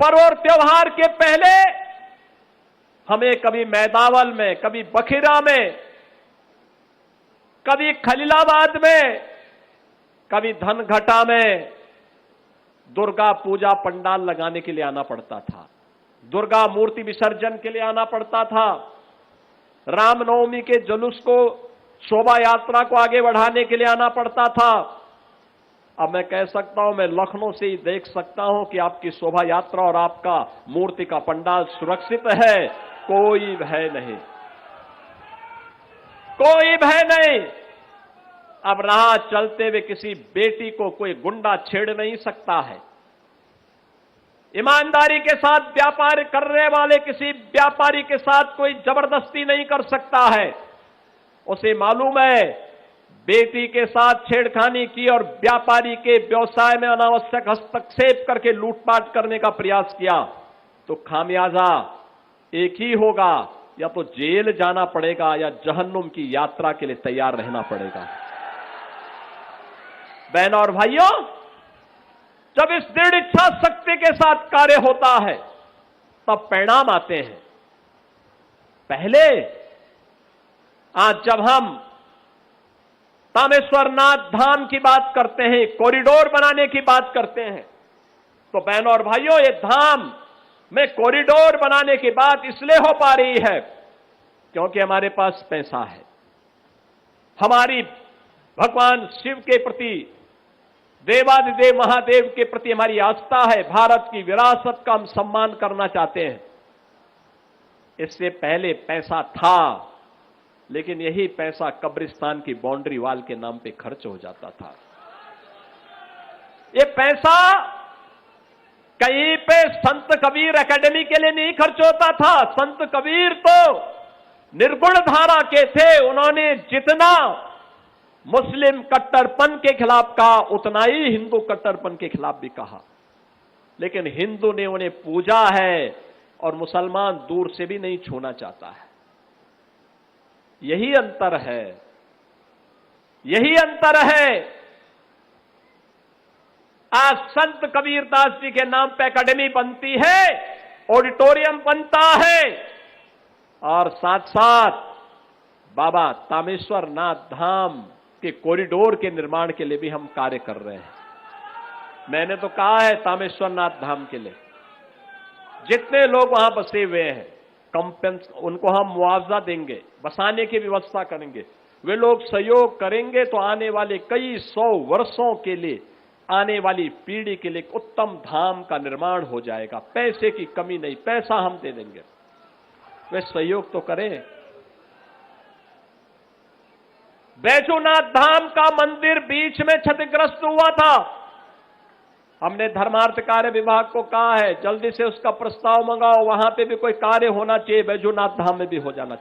पर्व और त्योहार के पहले हमें कभी मैदावल में, कभी बखिरा में, कभी खलीलाबाद में, कभी धनघटा में दुर्गा पूजा पंडाल लगाने के लिए आना पड़ता था। दुर्गा मूर्ति विसर्जन के लिए आना पड़ता था। रामनवमी के जुलूस को, शोभा यात्रा को आगे बढ़ाने के लिए आना पड़ता था। अब मैं कह सकता हूं, मैं लखनऊ से ही देख सकता हूं कि आपकी शोभा यात्रा और आपका मूर्ति का पंडाल सुरक्षित है। कोई भय नहीं, कोई भय नहीं। अब राह चलते हुए किसी बेटी को कोई गुंडा छेड़ नहीं सकता है। ईमानदारी के साथ व्यापार करने वाले किसी व्यापारी के साथ कोई जबरदस्ती नहीं कर सकता है। उसे मालूम है बेटी के साथ छेड़खानी की और व्यापारी के व्यवसाय में अनावश्यक हस्तक्षेप करके लूटपाट करने का प्रयास किया तो खामियाजा एक ही होगा, या तो जेल जाना पड़ेगा या जहन्नुम की यात्रा के लिए तैयार रहना पड़ेगा। बहनों और भाइयों, जब इस दृढ़ इच्छा शक्ति के साथ कार्य होता है तब परिणाम आते हैं। पहले आज जब हम तामेश्वरनाथ धाम की बात करते हैं, कॉरिडोर बनाने की बात करते हैं, तो बहनों और भाइयों, ये धाम में कॉरिडोर बनाने की बात इसलिए हो पा रही है क्योंकि हमारे पास पैसा है। हमारी भगवान शिव के प्रति, देवादिदेव महादेव के प्रति हमारी आस्था है। भारत की विरासत का हम सम्मान करना चाहते हैं। इससे पहले पैसा था, लेकिन यही पैसा कब्रिस्तान की बाउंड्री वॉल के नाम पे खर्च हो जाता था। ये पैसा कहीं पे संत कबीर एकेडमी के लिए नहीं खर्च होता था। संत कबीर तो निर्गुण धारा के थे। उन्होंने जितना मुस्लिम कट्टरपन के खिलाफ कहा, उतना ही हिंदू कट्टरपन के खिलाफ भी कहा। लेकिन हिंदू ने उन्हें पूजा है और मुसलमान दूर से भी नहीं छूना चाहता है। यही अंतर है, यही अंतर है। आज संत कबीरदास जी के नाम पे एकेडमी बनती है, ऑडिटोरियम बनता है, और साथ साथ बाबा तामेश्वरनाथ धाम के कॉरिडोर के निर्माण के लिए भी हम कार्य कर रहे हैं। मैंने तो कहा है तामेश्वरनाथ धाम के लिए जितने लोग वहां बसे हुए हैं, उनको हम मुआवजा देंगे, बसाने की व्यवस्था करेंगे। वे लोग सहयोग करेंगे तो आने वाले कई 100 वर्षों के लिए, आने वाली पीढ़ी के लिए उत्तम धाम का निर्माण हो जाएगा। पैसे की कमी नहीं, पैसा हम दे देंगे, वे सहयोग तो करें। बैजूनाथ धाम का मंदिर बीच में क्षतिग्रस्त हुआ था। हमने धर्मार्थ कार्य विभाग को कहा है जल्दी से उसका प्रस्ताव मंगाओ, वहां पे भी कोई कार्य होना चाहिए, बैजूनाथ धाम में भी हो जाना चाहिए।